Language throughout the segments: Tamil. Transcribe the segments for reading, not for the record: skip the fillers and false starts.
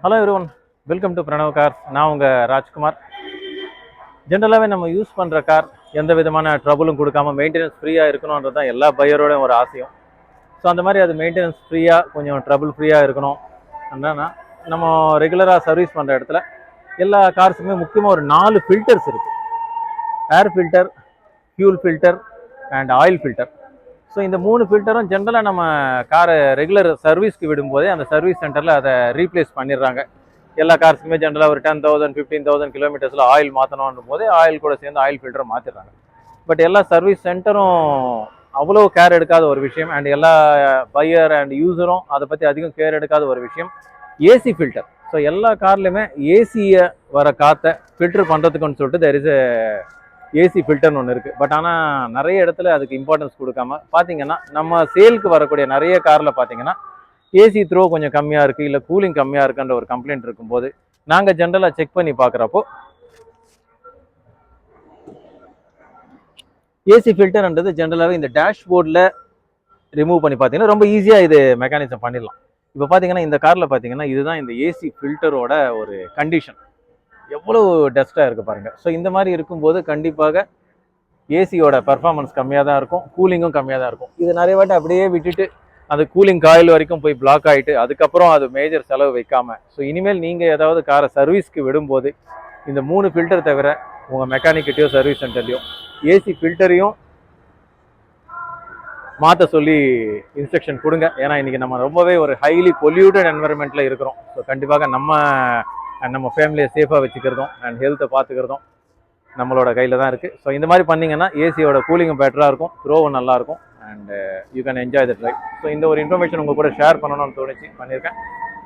Hello everyone, welcome to Pranav car. நான் உங்கள் ராஜ்குமார். ஜென்ரலாகவே நம்ம யூஸ் பண்ணுற கார் எந்த விதமான ட்ரபுளும் கொடுக்காம மெயின்டெனன்ஸ் ஃப்ரீயாக இருக்கணுன்றது தான் எல்லா பையரோடையும் ஒரு ஆசையும். ஸோ அந்த மாதிரி அது மெயின்டெனன்ஸ் ஃப்ரீயாக கொஞ்சம் ட்ரபுள் ஃப்ரீயாக இருக்கணும். என்னன்னா நம்ம ரெகுலராக சர்வீஸ் பண்ணுற இடத்துல எல்லா கார்ஸுமே முக்கியமாக ஒரு 4 ஃபில்டர்ஸ் இருக்குது. Air filter, fuel filter and oil filter. So இந்த 3 ஃபில்டரும் ஜென்ரலாக நம்ம காரை ரெகுலர் சர்வீஸ்க்கு விடும்போதே அந்த சர்வீஸ் சென்டரில் அதை ரீப்ளேஸ் பண்ணிடுறாங்க. எல்லா கார்ஸுக்குமே ஜென்ரலாக ஒரு 10,000 15,000 கிலோமீட்டர்ஸில் ஆயில் மாற்றணும் போதே ஆயில் கூட சேர்ந்து ஆயில் ஃபில்டரை மாற்றிடுறாங்க. பட் எல்லா சர்வீஸ் சென்டரும் அவ்வளோ கேர் எடுக்காத ஒரு விஷயம், அண்ட் எல்லா பையர் அண்ட் யூஸரும் அதை பற்றி அதிகம் கேர் எடுக்காத ஒரு விஷயம் ஏசி ஃபில்டர். ஸோ எல்லா கார்லையுமே ஏசியை வர காற்றை ஃபில்டர் பண்ணுறதுக்குன்னு சொல்லிட்டு தெர் இஸ் ஏசி ஃபில்டர்னு ஒன்று இருக்குது. பட் ஆனால் நிறைய இடத்துல அதுக்கு இம்பார்ட்டன்ஸ் கொடுக்காம பார்த்தீங்கன்னா நம்ம சேலுக்கு வரக்கூடிய நிறைய காரில் பார்த்தீங்கன்னா ஏசி த்ரோ கொஞ்சம் கம்மியாக இருக்குது, இல்லை கூலிங் கம்மியாக இருக்குன்ற ஒரு கம்ப்ளைண்ட் இருக்கும்போது நாங்கள் ஜென்ரலாக செக் பண்ணி பார்க்குறப்போ ஏசி ஃபில்டர்ன்றது ஜென்ரலாகவே இந்த டேஷ்போர்டில் ரிமூவ் பண்ணி பார்த்தீங்கன்னா ரொம்ப ஈஸியாக இது மெக்கானிசம் பண்ணிடலாம். இப்போ பார்த்தீங்கன்னா இந்த காரில் பார்த்தீங்கன்னா இதுதான் இந்த ஏசி ஃபில்டரோட ஒரு கண்டிஷன். எவ்வளோ டஸ்ட்டாக இருக்குது பாருங்கள். ஸோ இந்த மாதிரி இருக்கும்போது கண்டிப்பாக ஏசியோட பர்ஃபார்மன்ஸ் கம்மியாக தான் இருக்கும், கூலிங்கும் கம்மியாக தான் இருக்கும். இது நிறைய வாட்டி அப்படியே விட்டுட்டு அது கூலிங் காயில் வரைக்கும் போய் பிளாக் ஆகிட்டு அதுக்கப்புறம் அது மேஜர் செலவு வைக்காமல், ஸோ இனிமேல் நீங்கள் ஏதாவது காரை சர்வீஸ்க்கு விடும்போது இந்த 3 ஃபில்டர் தவிர உங்கள் மெக்கானிக்கிட்டையோ சர்வீஸ் சென்டர்லையும் ஏசி ஃபில்டரையும் மாற்ற சொல்லி இன்ஸ்ட்ரக்ஷன் கொடுங்க. ஏன்னா இன்றைக்கி நம்ம ரொம்பவே ஒரு ஹைலி பொல்யூட்டட் என்வரன்மெண்ட்டில் இருக்கிறோம். ஸோ கண்டிப்பாக நம்ம ஃபேமிலியை சேஃபாக வச்சுக்கிறதும் அண்ட் ஹெல்த்தை பார்த்துக்கிறதும் நம்மளோட கையில் தான் இருக்குது. ஸோ இந்த மாதிரி பண்ணிங்கன்னா ஏசியோட கூலிங்கும் பெட்டராக இருக்கும், த்ரோவும் நல்லாயிருக்கும், and you can enjoy the drive. So இந்த ஒரு இன்ஃபர்மேஷன் உங்கள் கூட ஷேர் பண்ணணும்னு தோணுச்சு, பண்ணியிருக்கேன்.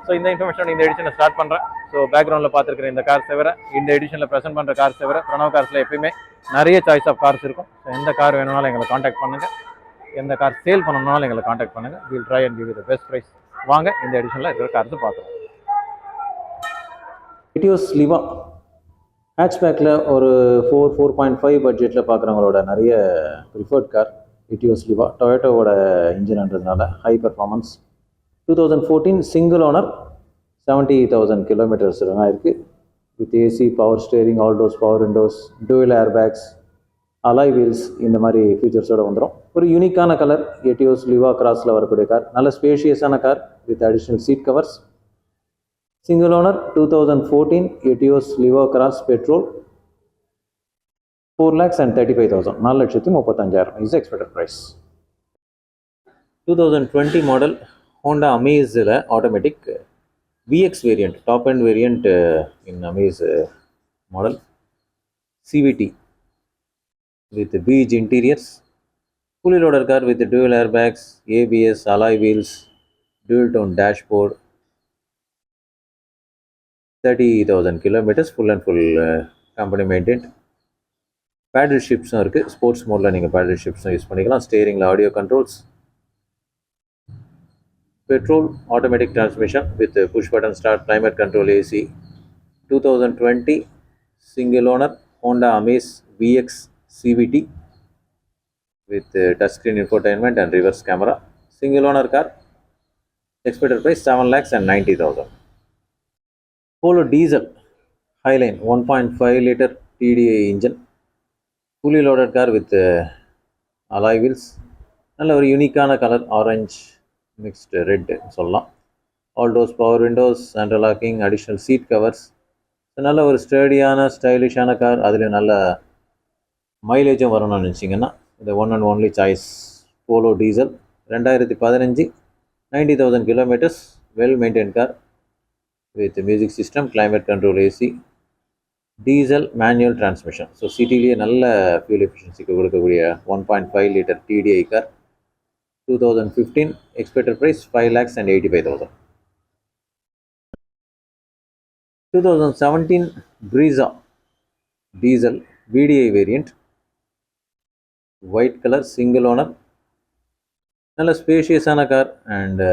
ஸோ இந்த இன்ஃபர்மேஷன் இந்த எடிஷனில் ஸ்டார்ட் பண்ணுறேன். ஸோ பேக்ரவுண்டில் பார்த்துருக்கிற இந்த கார் தவிர இந்த எடிஷனில் ப்ரெசென்ட் பண்ணுற கார் தவிர பிரணவ் கார்ஸில் எப்பயுமே நிறைய சாய்ஸ் ஆஃப் கார்ஸ் இருக்கும். ஸோ எந்த கார் வேணும்னாலும் எங்களை காண்டாக்ட் பண்ணுங்கள், எந்த கார் சேல் பண்ணணும்னாலும் எங்களை காண்டாக்ட் பண்ணுங்கள். Will try and give you the best price. வாங்க இந்த எடிஷனில் இருக்கிற கார்ஸ் பார்க்குறோம். எட்டியோஸ் லிவா ஹேட்ச்பேக்கில் ஒரு 4.5 பட்ஜெட்டில் பார்க்குறவங்களோட நிறைய ப்ரிஃபர்ட் கார் எட்டியோஸ் லிவா. டொயோட்டோவோட இன்ஜின்ன்றதுனால high performance. 2014 single owner, 70,000 kilometres run ஆயிருக்கு. With AC, power steering, all doors power windows, dual airbags, alloy wheels, இந்த மாதிரி ஃபீச்சர்ஸோடு வந்துடும். ஒரு யூனிக்கான கலர் எட்டியோஸ் லிவா கிராஸில் வரக்கூடிய கார். நல்ல ஸ்பேஷியஸான car with additional seat covers. Single owner 2014 Etios Liva Cross petrol, 4,35,000, 4,35,000 is the expected price. 2020 model Honda Amaze automatic VX variant, top end variant in Amaze model, CVT with beige interiors, fully loaded car with dual airbags, ABS, alloy wheels, dual tone dashboard, 30,000 kilometers, full and full company maintained. Paddle shifts இருக்குது. ஸ்போர்ட்ஸ் மோடில் நீங்கள் பேடல் ஷிப்ஸும் யூஸ் பண்ணிக்கலாம். ஸ்டேரிங்கில் audio controls. Petrol automatic transmission with push button start, climate control, AC. 2020 single owner Honda Amaze VX CVT with touch screen infotainment and reverse camera. Single owner car. Expected price 7,90,000. Polo diesel Highline 1.5 liter TDI engine, fully loaded car with alloy wheels. நல்ல ஒரு யூனிக்கான கலர், ஆரஞ்ச் மிக்ஸ்டு ரெட் சொல்லலாம். All doors power windows, central locking, additional seat covers. நல்ல ஒரு ஸ்டடியான ஸ்டைலிஷான கார். அதில் நல்ல மைலேஜும் வரணும்னு நினச்சிங்கன்னா இந்த one and only choice polo diesel. 2015 90,000 kilometers, well maintain car with music system, climate control, AC, diesel manual transmission. So சிட்டிலேயே நல்ல ஃபியூல் எஃபிஷியன்சிக்கு கொடுக்கக்கூடிய 1.5 liter TDI car. 2015 expected price 5,85,000. 2017 Brezza diesel VDI variant, white color, single owner, நல்ல ஸ்பேஷியஸான கார் அண்ட்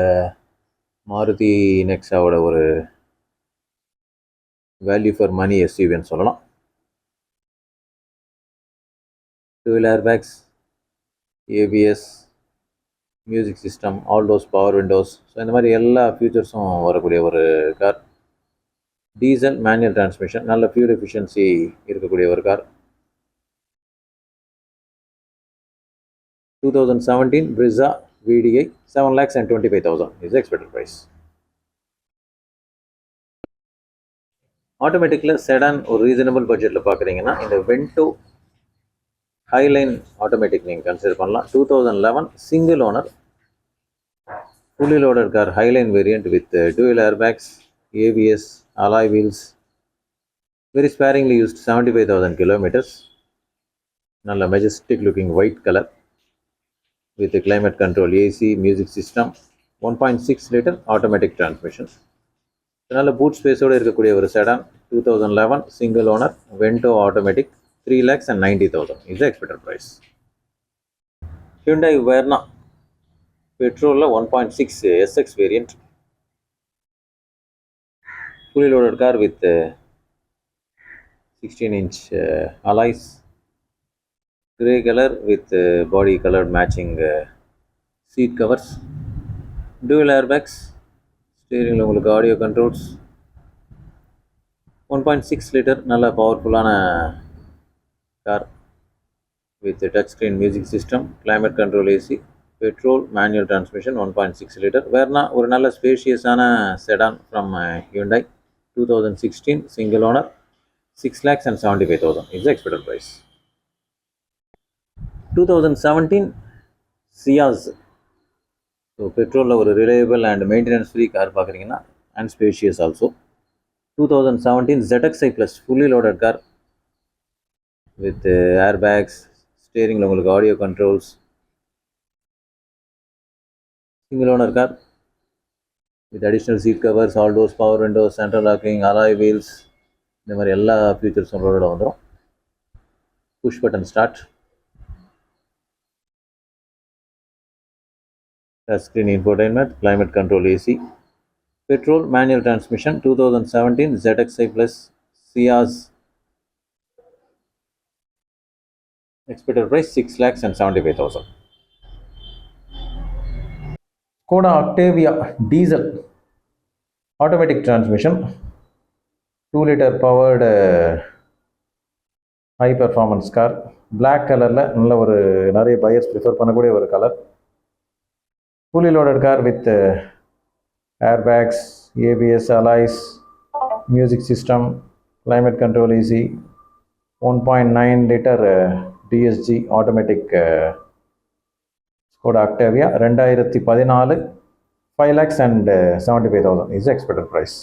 மாருதி நெக்ஸாவோட ஒரு வேல்யூ ஃபார் மணி எஸ்யூவின்னு சொல்லலாம். Dual airbags, ABS, music system, all doors power windows. So இந்த மாதிரி எல்லா ஃபியூச்சர்ஸும் வரக்கூடிய ஒரு கார். டீசல் மேனுவல் டிரான்ஸ்மிஷன், நல்ல ஃபியூல் எஃபிஷியன்சி இருக்கக்கூடிய ஒரு car. 2017 Brezza VDI 7,25,000 is the expected price. ஆட்டோமேட்டிக்கில் செடான் ஒரு ரீசனபிள் பட்ஜெட்டில் பார்க்குறீங்கன்னா இந்த வென்டோ ஹைலைன் ஆட்டோமேட்டிக் நீங்கள் கன்சிடர் பண்ணலாம். 2011 single owner fully loaded car, highline variant with dual airbags, ABS, alloy wheels, very sparingly used, 75,000 kilometers. Nalla majestic looking white color with the climate control AC, music system, 1.6 liter automatic transmission. Nalla boot space oda irukkudiya oru sedan, 2011 single owner Vento automatic, 3,90,000 is the expected price. Hyundai Verna petrol 1.6 SX variant, fully loaded car with 16-inch alloys, grey color with body colored matching seat covers, dual airbags, steering உங்களுக்கு audio controls, 1.6 liter நல்ல பவர்ஃபுல்லான car with touchscreen music system, climate control AC, petrol manual transmission, 1.6 liter. Verna ஒரு நல்ல ஸ்பேஷியஸான sedan from Hyundai, 2016 single owner, 6,75,000 is the expected price. 2017 Ciaz, so petrol ஒரு reliable and maintenance free car பார்க்குறீங்கன்னா and spacious also. 2017 ZXi Plus fully loaded car with airbags, steering உங்களுக்கு audio controls, single owner car with additional seat covers, all doors, power windows, central locking, alloy wheels, இந்த மாதிரி எல்லா ஃபீச்சர்ஸும் ரோடோட வந்துடும். Push button start, touch screen infotainment, climate control AC, petrol manual transmission, 2017 ZXi Plus Ciaz, expected price 6,75,000. Skoda Octavia diesel automatic transmission, 2 liter powered high performance car, black கலரில் நல்ல ஒரு நிறைய பையர்ஸ் ப்ரிஃபர் பண்ணக்கூடிய ஒரு colour. fully loaded car with airbags, ABS, alloys, music system, climate control AC, 1.9 liter DSG automatic Skoda Octavia 2014, 5,75,000 is the expected price.